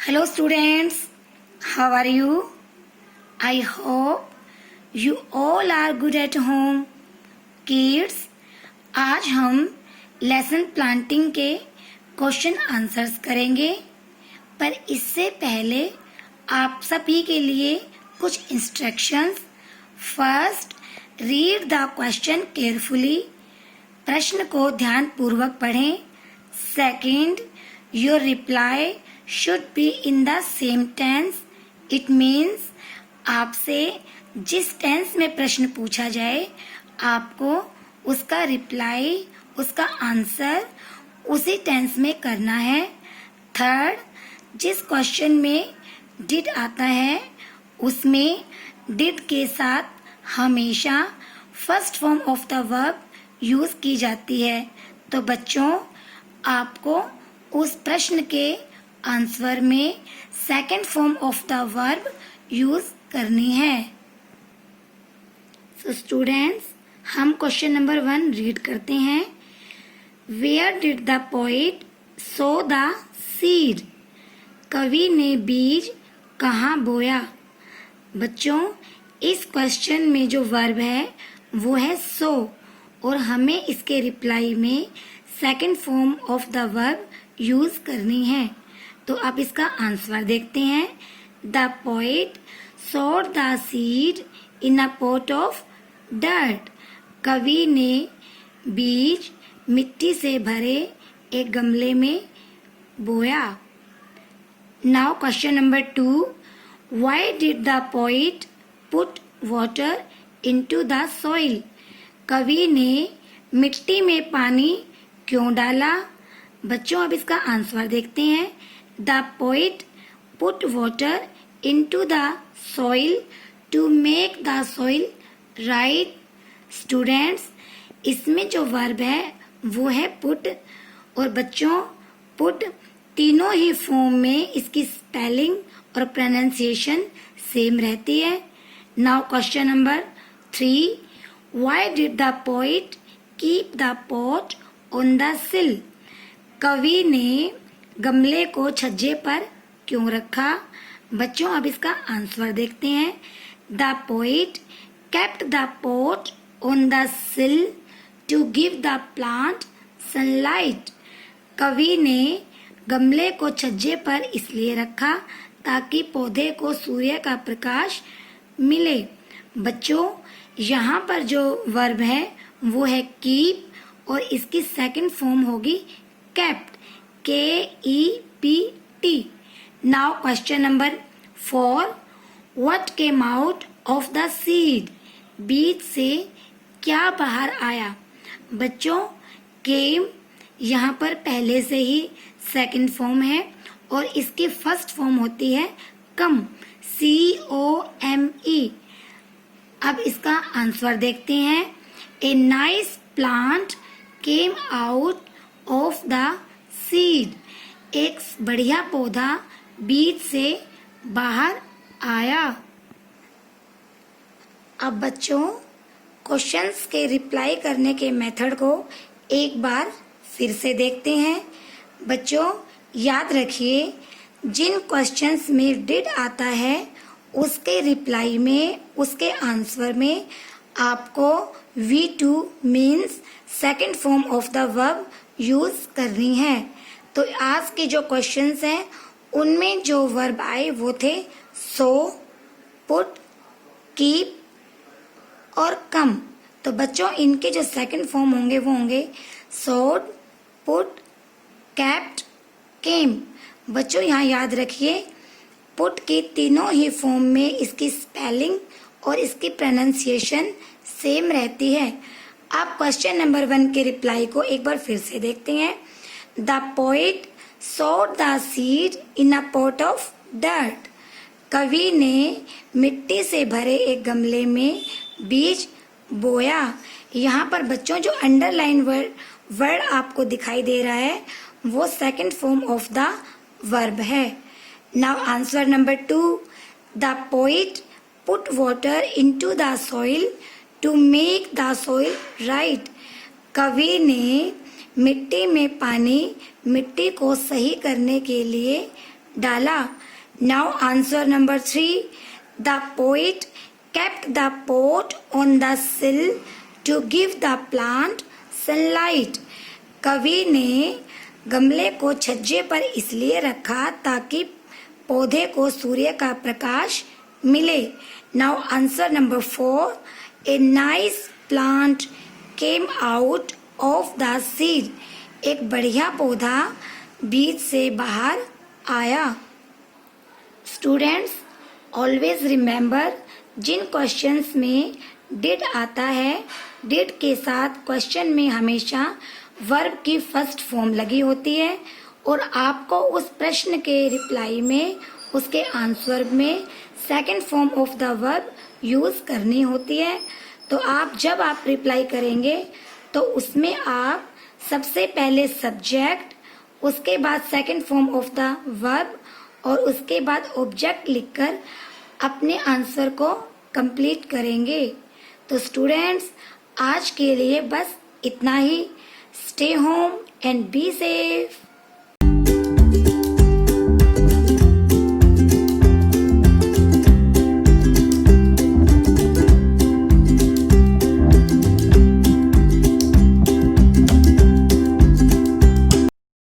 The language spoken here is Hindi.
Hello students, how are you? I hope you all are good at home. Kids, आज हम लेसन प्लांटिंग के क्वेश्चन आंसर्स करेंगे, पर इससे पहले आप सभी के लिए कुछ instructions. First, read the question carefully, प्रश्न को ध्यानपूर्वक पढ़ें। Second, your reply should be in the same tense. It means आपसे जिस टेंस में प्रश्न पूछा जाए आपको उसका रिप्लाई, उसका आंसर उसी टेंस में करना है। थर्ड, जिस क्वेश्चन में डिड आता है उसमें डिड के साथ हमेशा first form of the verb use की जाती है। तो बच्चों, आपको उस प्रश्न के आंसर में second form of the verb use करनी है। सो स्टूडेंट्स, हम क्वेश्चन नंबर 1 रीड करते हैं। Where did the poet sow the seed? कवि ने बीज कहाँ बोया? बच्चों, इस क्वेश्चन में जो वर्ब है वो है सो, और हमें इसके रिप्लाई में second form of the verb use करनी है। तो आप इसका आंसर देखते हैं। द पोएट सोड the seed in a pot of dirt. कवि ने बीज मिट्टी से भरे एक गमले में बोया। Now question number 2, why did the poet put water into the soil? कवि ने मिट्टी में पानी क्यों डाला? बच्चों, अब इसका आंसर देखते हैं। The poet put water into the soil to make the soil right. Students, इसमें जो वर्ब है वो है पुट, और बच्चों पुट तीनों ही फॉर्म में इसकी स्पेलिंग और प्रोनाउंसिएशन सेम रहती है। Now question number 3, why did the poet keep the pot on the सिल? कवि ने गमले को छज्जे पर क्यों रखा? बच्चों, अब इसका आंसर देखते हैं। The poet kept the pot on the sill to give the plant sunlight. कवि ने गमले को छज्जे पर इसलिए रखा ताकि पौधे को सूर्य का प्रकाश मिले। बच्चों, यहाँ पर जो वर्ब है वो है कीप, और इसकी सेकंड फॉर्म होगी kept, KEPT। Now question number 4, what came out of the seed? बीज से क्या बाहर आया? बच्चों, केम यहाँ पर पहले से ही सेकंड फॉर्म है, और इसकी फर्स्ट फॉर्म होती है कम, COME। अब इसका आंसर देखते हैं। A nice plant came out of the seed. एक बढ़िया पौधा बीज से बाहर आया। अब बच्चों, क्वेश्चंस के रिप्लाई करने के मेथड को एक बार फिर से देखते हैं। बच्चों, याद रखिए, जिन क्वेश्चंस में डिड आता है उसके रिप्लाई में, उसके आंसर में आपको V2 means second form of the verb use करनी है। तो आज के जो क्वेश्चंस हैं उनमें जो वर्ब आए वो थे सो, पुट, कीप और कम। तो बच्चों, इनके जो सेकंड फॉर्म होंगे वो होंगे सोड, पुट, केप्ट, केम। बच्चों, यहाँ याद रखिए, पुट की तीनों ही फॉर्म में इसकी स्पेलिंग और इसकी प्रोनाउंसिएशन सेम रहती है। आप क्वेश्चन नंबर 1 के रिप्लाई को एक बार फिर से देखते हैं। द पोएट सोड the seed in a pot of dirt. कवि ने मिट्टी से भरे एक गमले में बीज बोया। यहाँ पर बच्चों जो अंडरलाइन वर्ड आपको दिखाई दे रहा है वो second form of the verb है। Now answer number 2, the poet put water into the soil to make the soil right. कवि ने मिट्टी में पानी मिट्टी को सही करने के लिए डाला। Now answer number 3, the poet kept the pot on the sill to give the plant sunlight. कवि ने गमले को छज्जे पर इसलिए रखा ताकि पौधे को सूर्य का प्रकाश मिले। Now answer number 4, a nice plant came out of the seed. एक बढ़िया पौधा बीज से बाहर आया। स्टूडेंट्स, ऑलवेज रिमेंबर, जिन क्वेश्चंस में डिड आता है, डिड के साथ क्वेश्चन में हमेशा वर्ब की फर्स्ट फॉर्म लगी होती है और आपको उस प्रश्न के रिप्लाई में, उसके आंसर में second form of the verb use करनी होती है। तो आप जब आप रिप्लाई करेंगे तो उसमें आप सबसे पहले सब्जेक्ट, उसके बाद second form of the verb और उसके बाद ऑब्जेक्ट लिखकर अपने आंसर को कंप्लीट करेंगे। तो स्टूडेंट्स, आज के लिए बस इतना ही। Stay home and be safe.